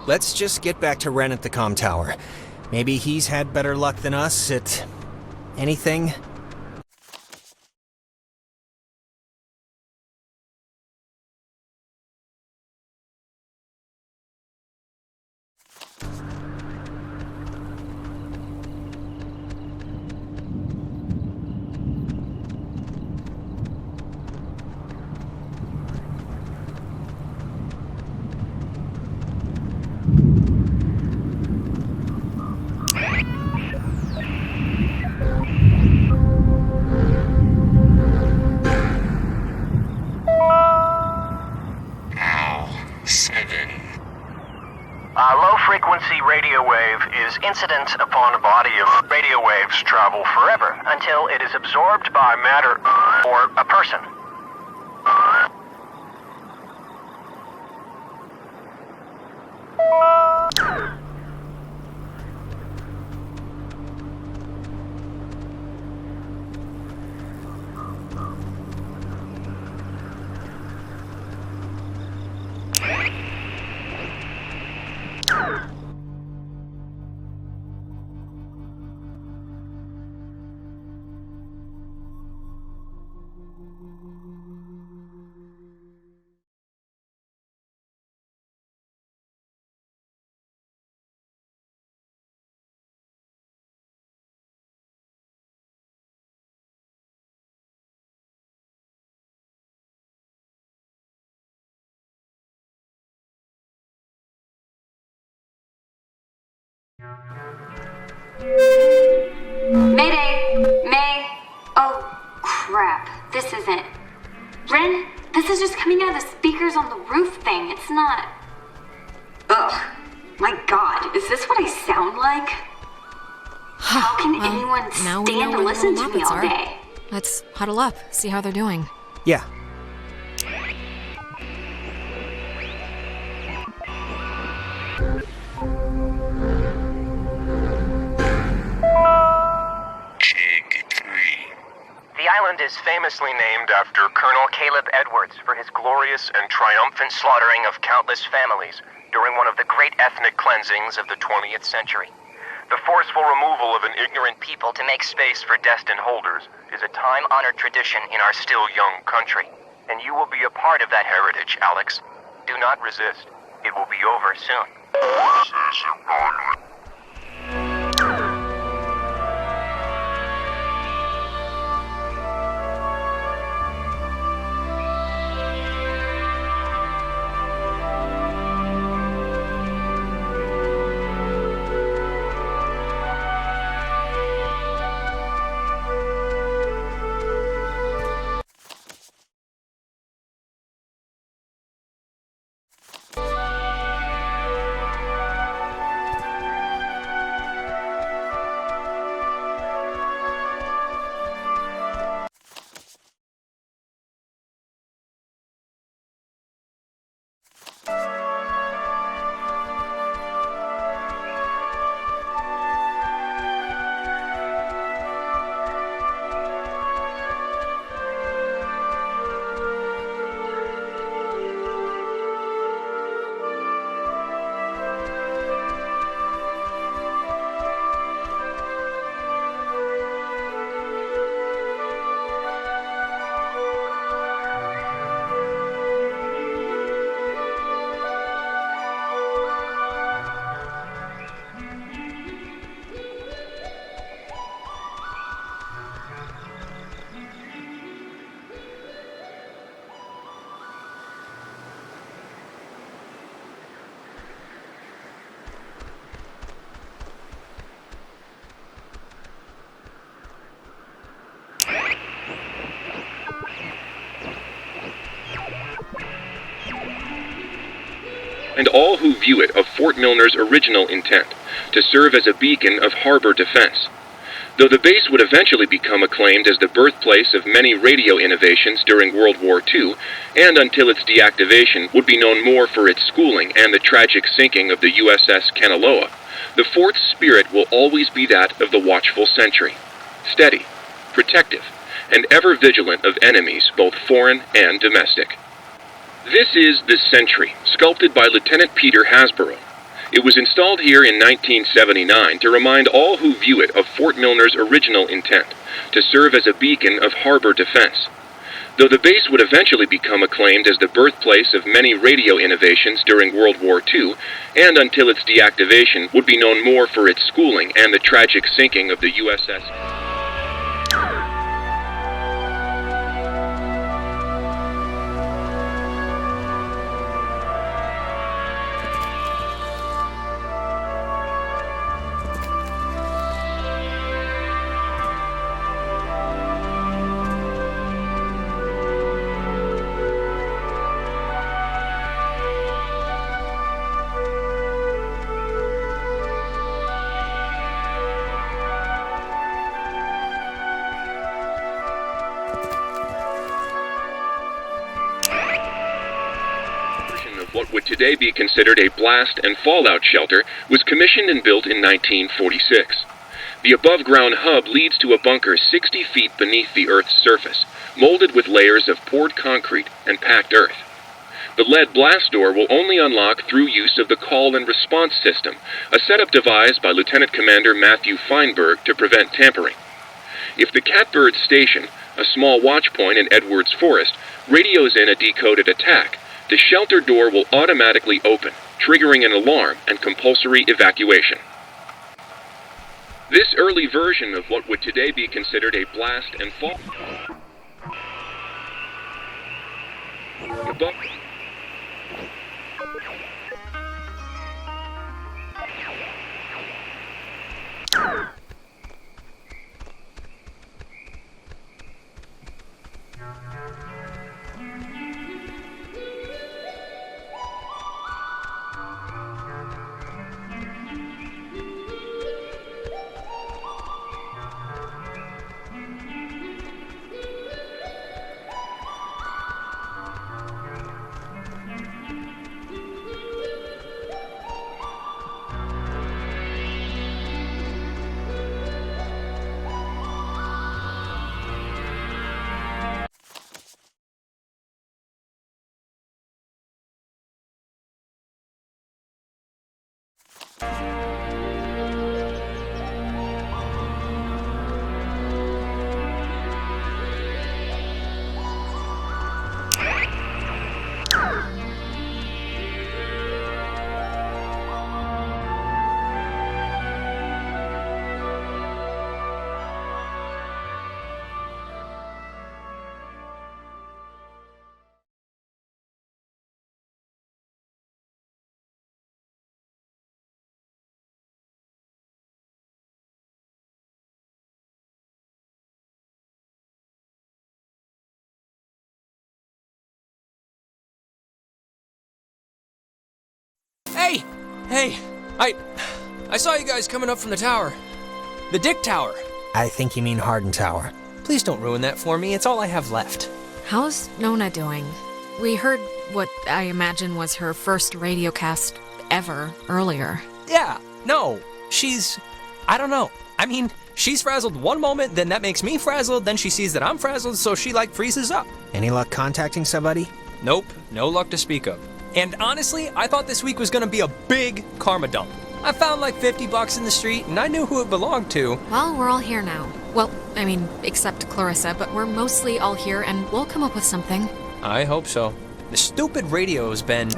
let's just get back to Ren at the comm tower. Maybe he's had better luck than us at anything? Low-frequency radio wave is incident upon a body of radio waves travel forever until it is absorbed by matter or a person. Mayday! May! Oh, crap. This isn't... Ren, this is just coming out of the speakers on the roof thing. It's not... Ugh. My God, is this what I sound like? How can anyone stand to listen to me all day? Let's huddle up, see how they're doing. Yeah. The island is famously named after Colonel Caleb Edwards for his glorious and triumphant slaughtering of countless families during one of the great ethnic cleansings of the 20th century. The forceful removal of an ignorant people to make space for destined holders is a time-honored tradition in our still young country. And you will be a part of that heritage, Alex. Do not resist. It will be over soon. And all who view it of Fort Milner's original intent, to serve as a beacon of harbor defense. Though the base would eventually become acclaimed as the birthplace of many radio innovations during World War II, and until its deactivation would be known more for its schooling and the tragic sinking of the USS Kanaloa, the fort's spirit will always be that of the watchful sentry, steady, protective, and ever vigilant of enemies both foreign and domestic. This is the Sentry, sculpted by Lieutenant Peter Hasborough. It was installed here in 1979 to remind all who view it of Fort Milner's original intent, to serve as a beacon of harbor defense. Though the base would eventually become acclaimed as the birthplace of many radio innovations during World War II, and until its deactivation would be known more for its schooling and the tragic sinking of the USS. Of what would today be considered a blast and fallout shelter was commissioned and built in 1946. The above-ground hub leads to a bunker 60 feet beneath the Earth's surface, molded with layers of poured concrete and packed earth. The lead blast door will only unlock through use of the call and response system, a setup devised by Lieutenant Commander Matthew Feinberg to prevent tampering. If the Catbird Station, a small watch point in Edwards Forest, radios in a decoded attack, the shelter door will automatically open, triggering an alarm and compulsory evacuation. This early version of what would today be considered a blast and fall. Hey! Hey! I saw you guys coming up from the tower. The Dick Tower. I think you mean Harden Tower. Please don't ruin that for me. It's all I have left. How's Nona doing? We heard what I imagine was her first radio cast ever earlier. Yeah, no. I don't know. I mean, she's frazzled one moment, then that makes me frazzled, then she sees that I'm frazzled, so she freezes up. Any luck contacting somebody? Nope, no luck to speak of. And honestly, I thought this week was gonna be a big karma dump. I found $50 in the street, and I knew who it belonged to. Well, we're all here now. Well, I mean, except Clarissa, but we're mostly all here, and we'll come up with something. I hope so. The stupid radio's been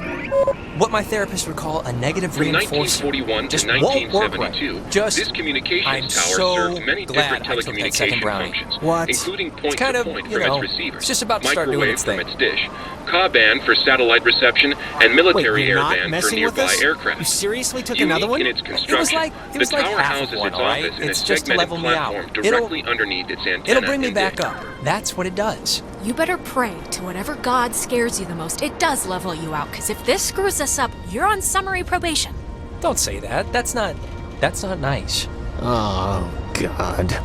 what my therapist would call a negative From reinforcer. 1941 to Just won't work 1972, right. Just, this communications I'm tower so served many glad different I took that second telecommunication brownie. functions, What? including It's kind of, point-to-point you from know, its receiver, it's just about to start doing microwave its from thing. its dish, Ka-band for satellite reception, and military Wait, you're not airband for messing with nearby us? aircraft. You seriously took Unique another one? in its It construction, was like the tower half of houses one, its all right? office in It's a just to segmented level me out. platform directly underneath its antenna. It'll bring me and back dish. up. That's what it does. You better pray to whatever god scares you the most. It does level you out, because if this screws us up, you're on summary probation. Don't say that. That's not nice. Oh, God.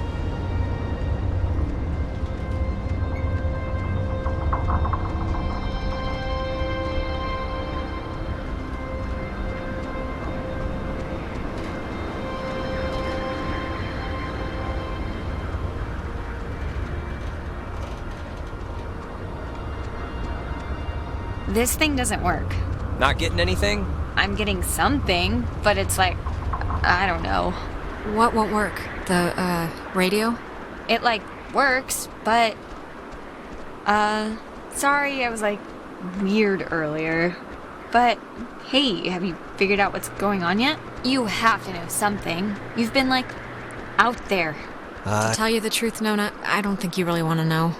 This thing doesn't work. Not getting anything? I'm getting something, but it's like, I don't know. What won't work? The, radio? It, like, works, but... Sorry, I was, like, weird earlier. But, hey, have you figured out what's going on yet? You have to know something. You've been, like, out there. To tell you the truth, Nona, I don't think you really want to know.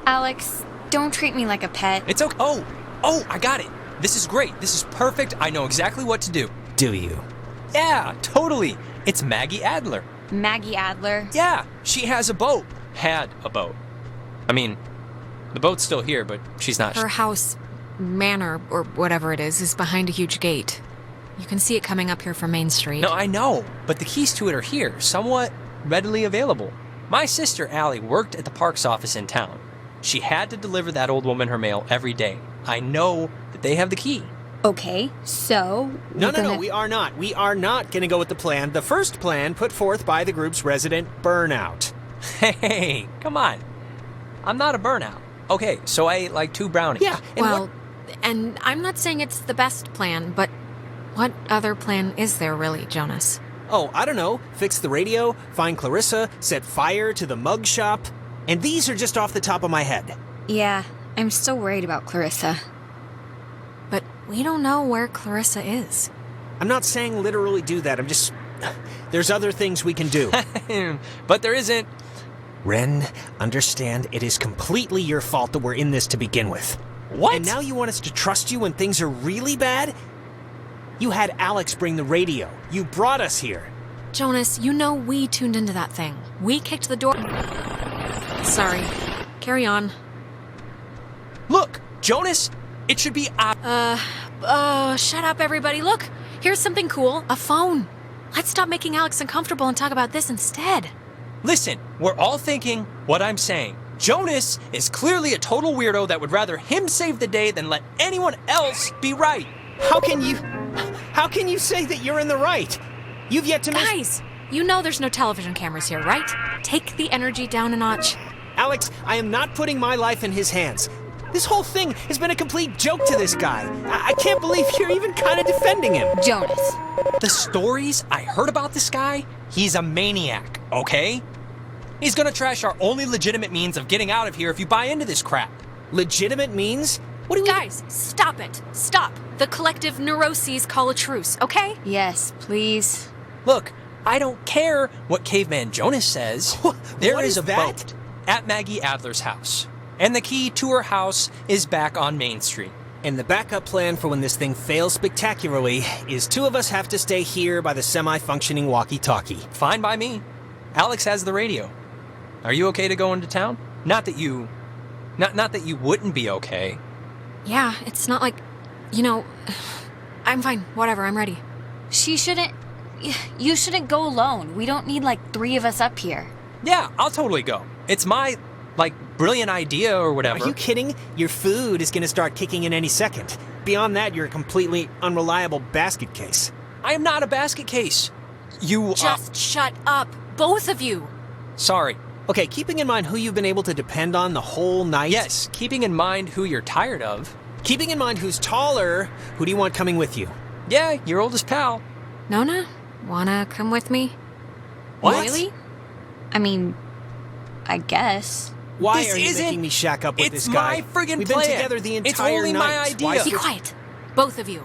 Alex, don't treat me like a pet. It's okay. Oh, I got it. This is great. This is perfect. I know exactly what to do. Do you? Yeah, totally. It's Maggie Adler. Maggie Adler? Yeah, she has a boat. Had a boat. I mean, the boat's still here, but she's not. Her house, manor, or whatever it is behind a huge gate. You can see it coming up here from Main Street. No, I know, but the keys to it are here, somewhat readily available. My sister, Allie, worked at the parks office in town. She had to deliver that old woman her mail every day. I know that they have the key. Okay, so... No, we are not. We are not going to go with the plan. The first plan put forth by the group's resident Burnout. Hey, come on. I'm not a burnout. Okay, so I ate like 2 brownies. Yeah, and and I'm not saying it's the best plan, but what other plan is there really, Jonas? Oh, I don't know. Fix the radio, find Clarissa, set fire to the mug shop. And these are just off the top of my head. Yeah, I'm still worried about Clarissa. But we don't know where Clarissa is. I'm not saying literally do that. I'm just... There's other things we can do. But there isn't. Ren, understand it is completely your fault that we're in this to begin with. What? And now you want us to trust you when things are really bad? You had Alex bring the radio. You brought us here. Jonas, you know we tuned into that thing. We kicked the door... Sorry. Carry on. Look, Jonas, it should be... Shut up, everybody. Look, here's something cool. A phone. Let's stop making Alex uncomfortable and talk about this instead. Listen, we're all thinking what I'm saying. Jonas is clearly a total weirdo that would rather him save the day than let anyone else be right. How can you say that you're in the right? You've yet to Guys, you know there's no television cameras here, right? Take the energy down a notch. Alex, I am not putting my life in his hands. This whole thing has been a complete joke to this guy. I can't believe you're even kind of defending him. Jonas. The stories I heard about this guy, he's a maniac, okay? He's gonna trash our only legitimate means of getting out of here if you buy into this crap. Legitimate means? What do you... Guys, stop it. Stop. The collective neuroses call a truce, okay? Yes, please. Look, I don't care what Caveman Jonas says. There What is a that? boat at Maggie Adler's house. And the key to her house is back on Main Street. And the backup plan for when this thing fails spectacularly is 2 of us have to stay here by the semi-functioning walkie-talkie. Fine by me. Alex has the radio. Are you okay to go into town? Not that you wouldn't be okay. Yeah, it's not like, I'm fine. Whatever, I'm ready. You shouldn't go alone. We don't need like 3 of us up here. Yeah, I'll totally go. It's my, brilliant idea or whatever. Are you kidding? Your food is going to start kicking in any second. Beyond that, you're a completely unreliable basket case. I am not a basket case. You, Just shut up, both of you. Sorry. Okay, keeping in mind who you've been able to depend on the whole night. Yes, keeping in mind who you're tired of. Keeping in mind who's taller, who do you want coming with you? Yeah, your oldest pal. Nona, wanna come with me? What? Really? I mean, I guess. Why This are you isn't- making me shack up with It's this guy? my friggin' We've plan. been together the It's entire only night. my idea. Why Be quiet, both of you.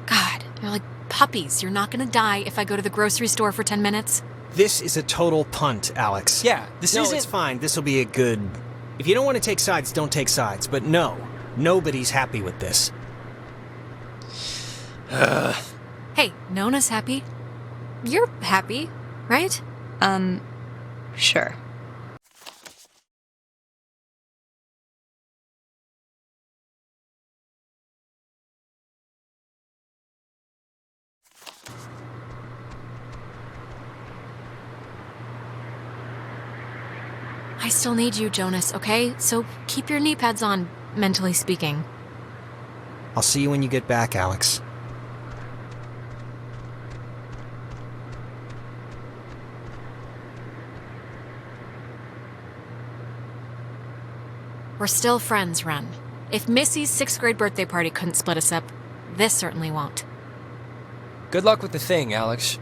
God, you're like puppies. You're not gonna die if I go to the grocery store for 10 minutes. This is a total punt, Alex. Yeah, this No, isn't... it's fine. This will be a good... If you don't want to take sides, don't take sides. But no, nobody's happy with this. Hey, Nona's happy. You're happy, right? Sure. I still need you, Jonas, okay? So keep your knee pads on, mentally speaking. I'll see you when you get back, Alex. We're still friends, Ren. If Missy's 6th grade birthday party couldn't split us up, This certainly won't. Good luck with the thing, Alex.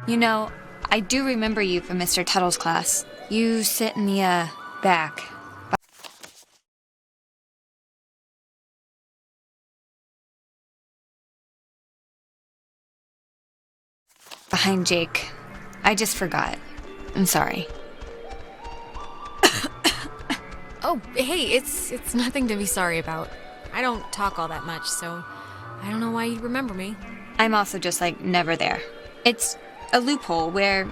You know, I do remember you from Mr. Tuttle's class. You sit in the, back. Behind Jake. I just forgot. I'm sorry. Oh, hey, it's nothing to be sorry about. I don't talk all that much, so I don't know why you remember me. I'm also just, never there. It's a loophole where,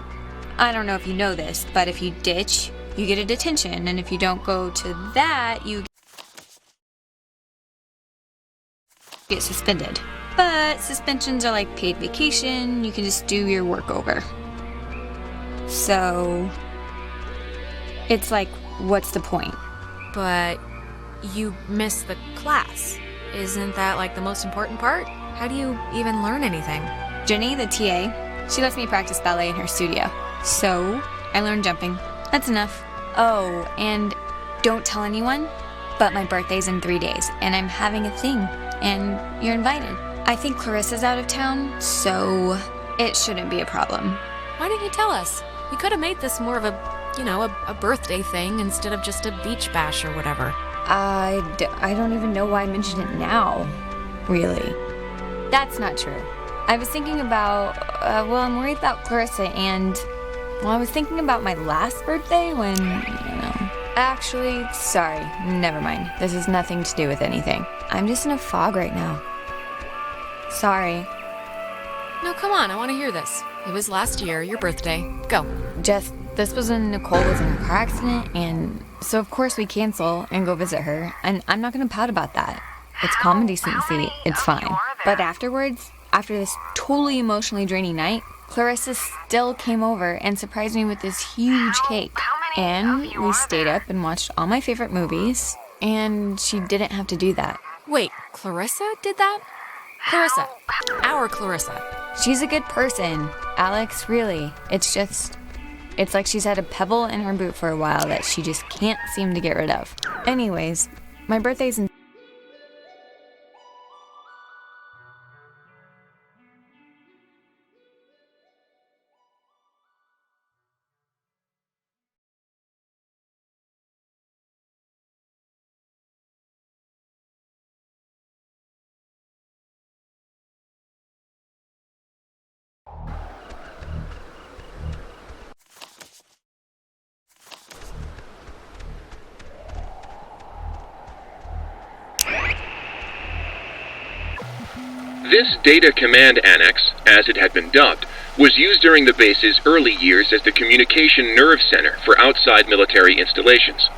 I don't know if you know this, but if you ditch, you get a detention, and if you don't go to that, you get suspended. But suspensions are like paid vacation, you can just do your work over. So, it's like, what's the point? But you missed the class. Isn't that like the most important part? How do you even learn anything? Jenny, the TA, she lets me practice ballet in her studio. So, I learned jumping. That's enough. Oh, and don't tell anyone, but my birthday's in 3 days, and I'm having a thing, and you're invited. I think Clarissa's out of town, so it shouldn't be a problem. Why didn't you tell us? We could have made this more of a birthday thing instead of just a beach bash or whatever. I don't even know why I mentioned it now, really. That's not true. I was thinking about, I'm worried about Clarissa and, I was thinking about my last birthday when, Actually, sorry, never mind. This has nothing to do with anything. I'm just in a fog right now. Sorry. No, come on, I want to hear this. It was last year, your birthday. Go. This was when Nicole was in a car accident, and so of course we cancel and go visit her, and I'm not gonna pout about that. It's common decency, it's fine. But afterwards, after this totally emotionally draining night, Clarissa still came over and surprised me with this huge cake. And we stayed up and watched all my favorite movies, and she didn't have to do that. Wait, Clarissa did that? Clarissa. Our Clarissa. She's a good person, Alex, really. It's like she's had a pebble in her boot for a while that she just can't seem to get rid of. Anyways, my birthday's in This Data Command Annex, as it had been dubbed, was used during the base's early years as the communication nerve center for outside military installations.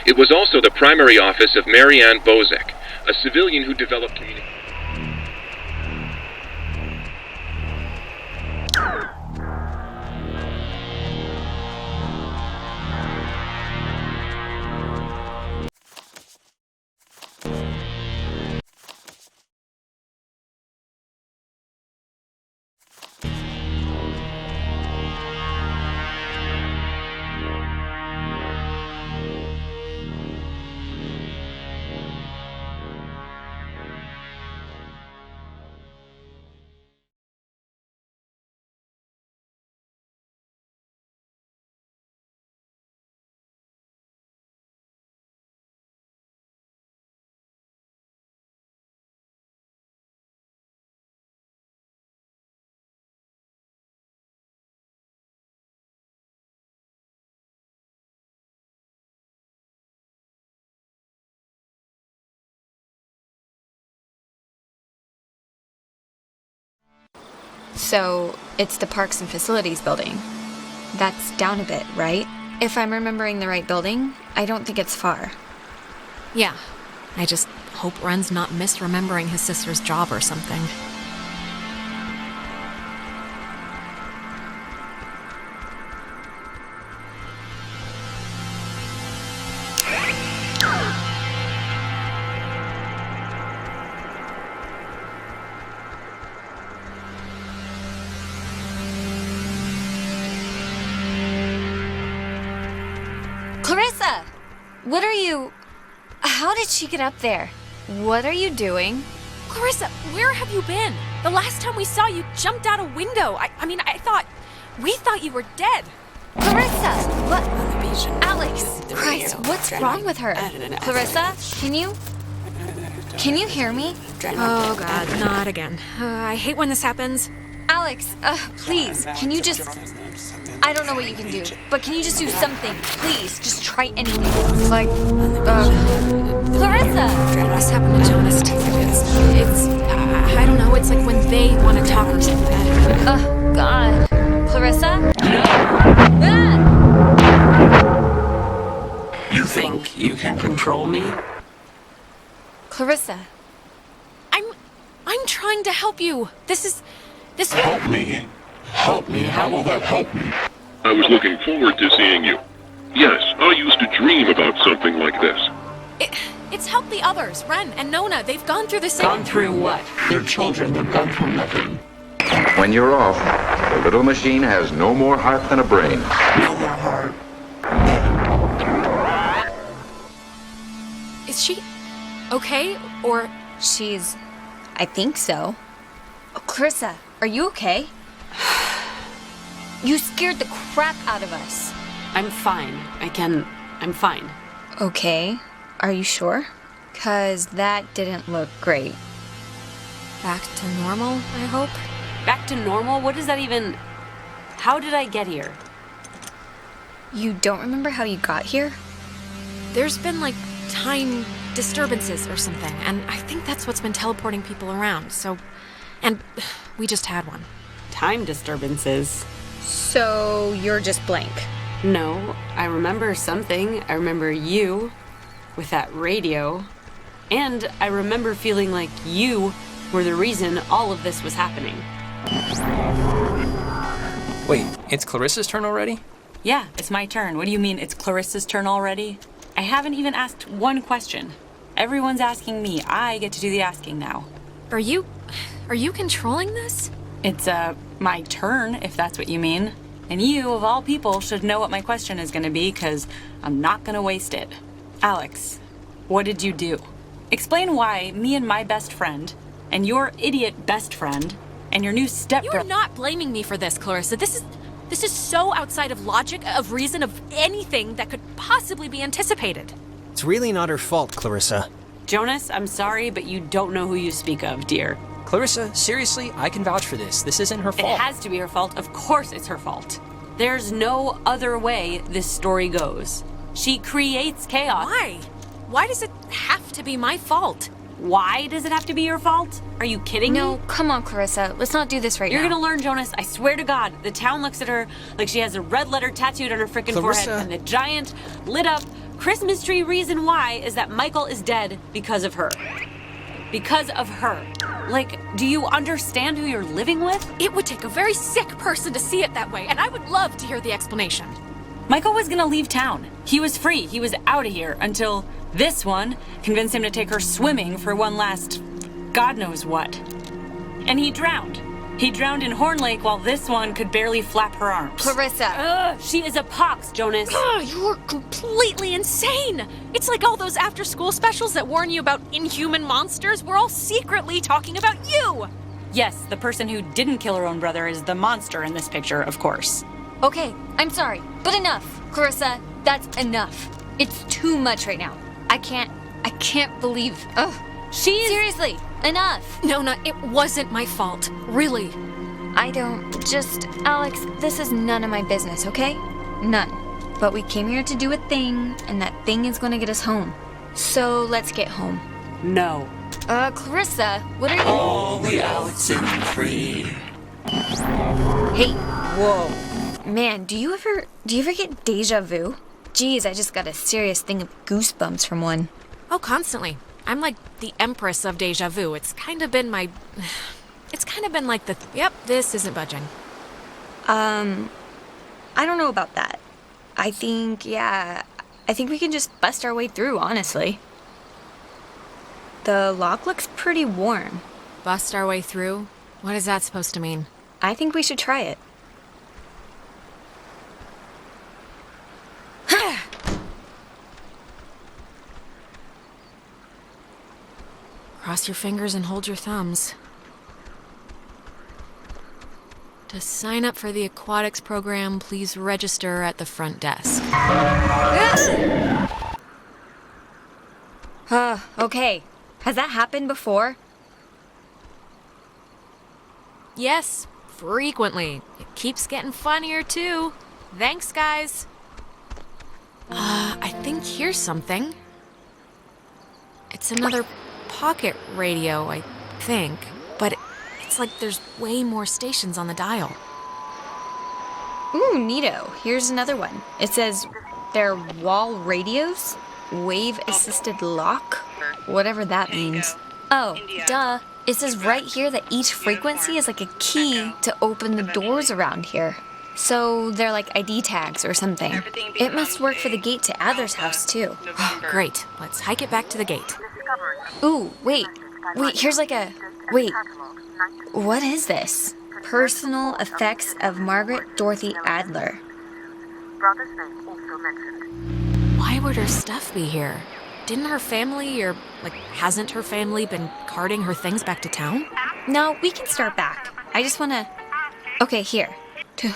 It was also the primary office of Marianne Bozek, a civilian who developed communication. So, it's the Parks and Facilities building. That's down a bit, right? If I'm remembering the right building, I don't think it's far. Yeah. I just hope Ren's not misremembering his sister's job or something. Clarissa! What are you... How did she get up there? What are you doing? Clarissa, where have you been? The last time we saw you jumped out a window. We thought you were dead. Clarissa! What? Alex! Christ, what's wrong with her? Clarissa, can you hear me? Oh God, not again. I hate when this happens. Alex, please, can you just... I don't know what you can do, but can you just do something? Please, just try anything. Like, Clarissa! This happened to Jonas too. It's I don't know, it's like when they want to talk or something. Oh, God. Clarissa? No! Ah! You think you can control me? Clarissa. I'm trying to help you. This Help me. Help me. How will that help me? I was looking forward to seeing you. Yes, I used to dream about something like this. It's helped the others. Ren and Nona, they've gone through the same... Gone through what? They're children. They've gone through nothing. When you're off, the little machine has no more heart than a brain. No more heart. Is she okay? Or... I think so. Oh, Clarissa, are you okay? You scared the crap out of us. I'm fine. I'm fine. Okay. Are you sure? 'Cause that didn't look great. Back to normal, I hope? Back to normal? What does that even... How did I get here? You don't remember how you got here? There's been, like, time disturbances or something, and I think that's what's been teleporting people around, so... And we just had one. Time disturbances? So you're just blank. No, I remember something. I remember you with that radio. And I remember feeling like you were the reason all of this was happening. Wait, it's Clarissa's turn already? Yeah, it's my turn. What do you mean it's Clarissa's turn already? I haven't even asked one question. Everyone's asking me. I get to do the asking now. Are you controlling this? It's, my turn, if that's what you mean. And you, of all people, should know what my question is gonna be, 'cause I'm not gonna waste it. Alex, what did you do? Explain why me and my best friend, and your idiot best friend, and your new stepbrother... You're not blaming me for this, Clarissa. This is so outside of logic, of reason, of anything that could possibly be anticipated. It's really not her fault, Clarissa. Jonas, I'm sorry, but you don't know who you speak of, dear. Clarissa, seriously, I can vouch for this. This isn't her fault. It has to be her fault. Of course it's her fault. There's no other way this story goes. She creates chaos. Why? Why does it have to be my fault? Why does it have to be your fault? Are you kidding me? No, come on, Clarissa. Let's not do this right You're now. gonna learn, Jonas. I swear to God. The town looks at her like she has a red letter tattooed on her frickin' forehead. And the giant, lit up Christmas tree reason why is that Michael is dead because of her. Because of her. Like, do you understand who you're living with? It would take a very sick person to see it that way, and I would love to hear the explanation. Michael was gonna leave town. He was free. He was out of here until this one convinced him to take her swimming for one last God knows what. And he drowned. He drowned in Horn Lake while this one could barely flap her arms. Clarissa. She is a pox, Jonas. You are completely insane. It's like all those after-school specials that warn you about inhuman monsters. We're all secretly talking about you. Yes, the person who didn't kill her own brother is the monster in this picture, of course. Okay, I'm sorry, but enough. Clarissa, that's enough. It's too much right now. I can't believe. Ugh. Seriously, enough. Nona, it wasn't my fault. Really. Alex, this is none of my business, okay? None. But we came here to do a thing, and that thing is gonna get us home. So let's get home. No. Clarissa, what are you... All the OxenFree. Hey, whoa. Man, do you ever get deja vu? Geez, I just got a serious thing of goosebumps from one. Oh, constantly. I'm like the empress of deja vu. It's kind of been like the... Yep, this isn't budging. I don't know about that. I think we can just bust our way through, honestly. The lock looks pretty warm. Bust our way through? What is that supposed to mean? I think we should try it. Cross your fingers and hold your thumbs. To sign up for the aquatics program, please register at the front desk. Okay. Has that happened before? Yes, frequently. It keeps getting funnier, too. Thanks, guys. I think here's something. It's another pocket radio, I think. But it's like there's way more stations on the dial. Ooh, neato. Here's another one. It says they're wall radios? Wave-assisted lock? Whatever that means. Oh, duh. It says right here that each frequency is like a key to open the doors around here. So they're like ID tags or something. It must work for the gate to Adler's house, too. Great. Let's hike it back to the gate. Ooh, wait, here's like a... Wait, what is this? Personal effects of Margaret Dorothy Adler. Why would her stuff be here? Didn't her family, or, hasn't her family been carting her things back to town? No, we can start back. I just wanna... Okay, here. To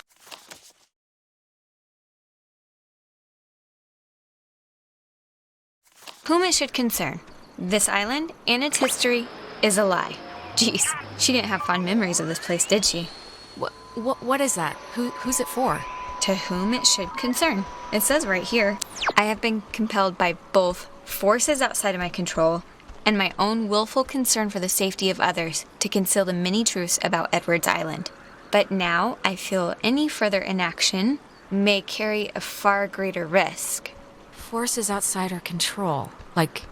whom it should concern, this island and its history is a lie. Jeez, she didn't have fond memories of this place, did she? What is that? Who's it for? To whom it should concern. It says right here, I have been compelled by both forces outside of my control and my own willful concern for the safety of others to conceal the many truths about Edwards Island. But now I feel any further inaction may carry a far greater risk. Forces outside our control. Like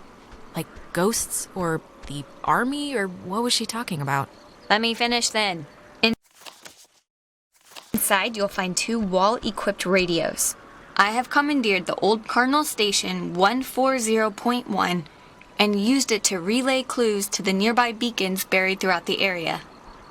ghosts or the army, or what was she talking about? Let me finish then. Inside, you'll find 2 wall-equipped radios. I have commandeered the old Cardinal Station 140.1 and used it to relay clues to the nearby beacons buried throughout the area.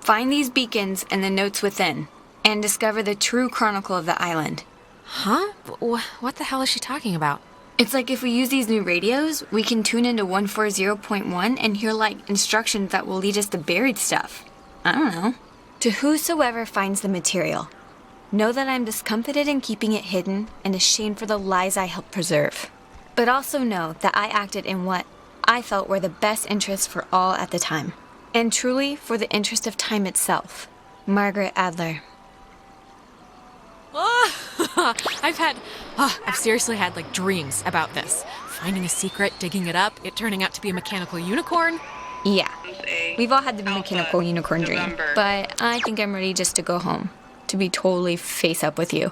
Find these beacons and the notes within, and discover the true chronicle of the island. Huh? What the hell is she talking about? It's like if we use these new radios, we can tune into 140.1 and hear, instructions that will lead us to buried stuff. I don't know. To whosoever finds the material, know that I'm discomfited in keeping it hidden and ashamed for the lies I helped preserve. But also know that I acted in what I felt were the best interests for all at the time. And truly for the interest of time itself. Margaret Adler. I've seriously had dreams about this. finding a secret, digging it up, it turning out to be a mechanical unicorn. Yeah, we've all had the mechanical unicorn dream, but I think I'm ready just to go home, to be totally face up with you.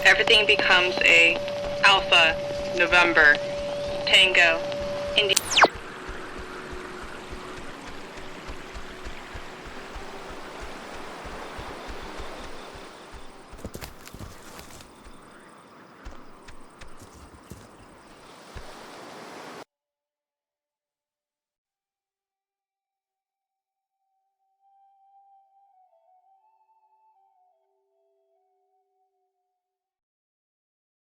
Everything becomes a Alpha, November, Tango,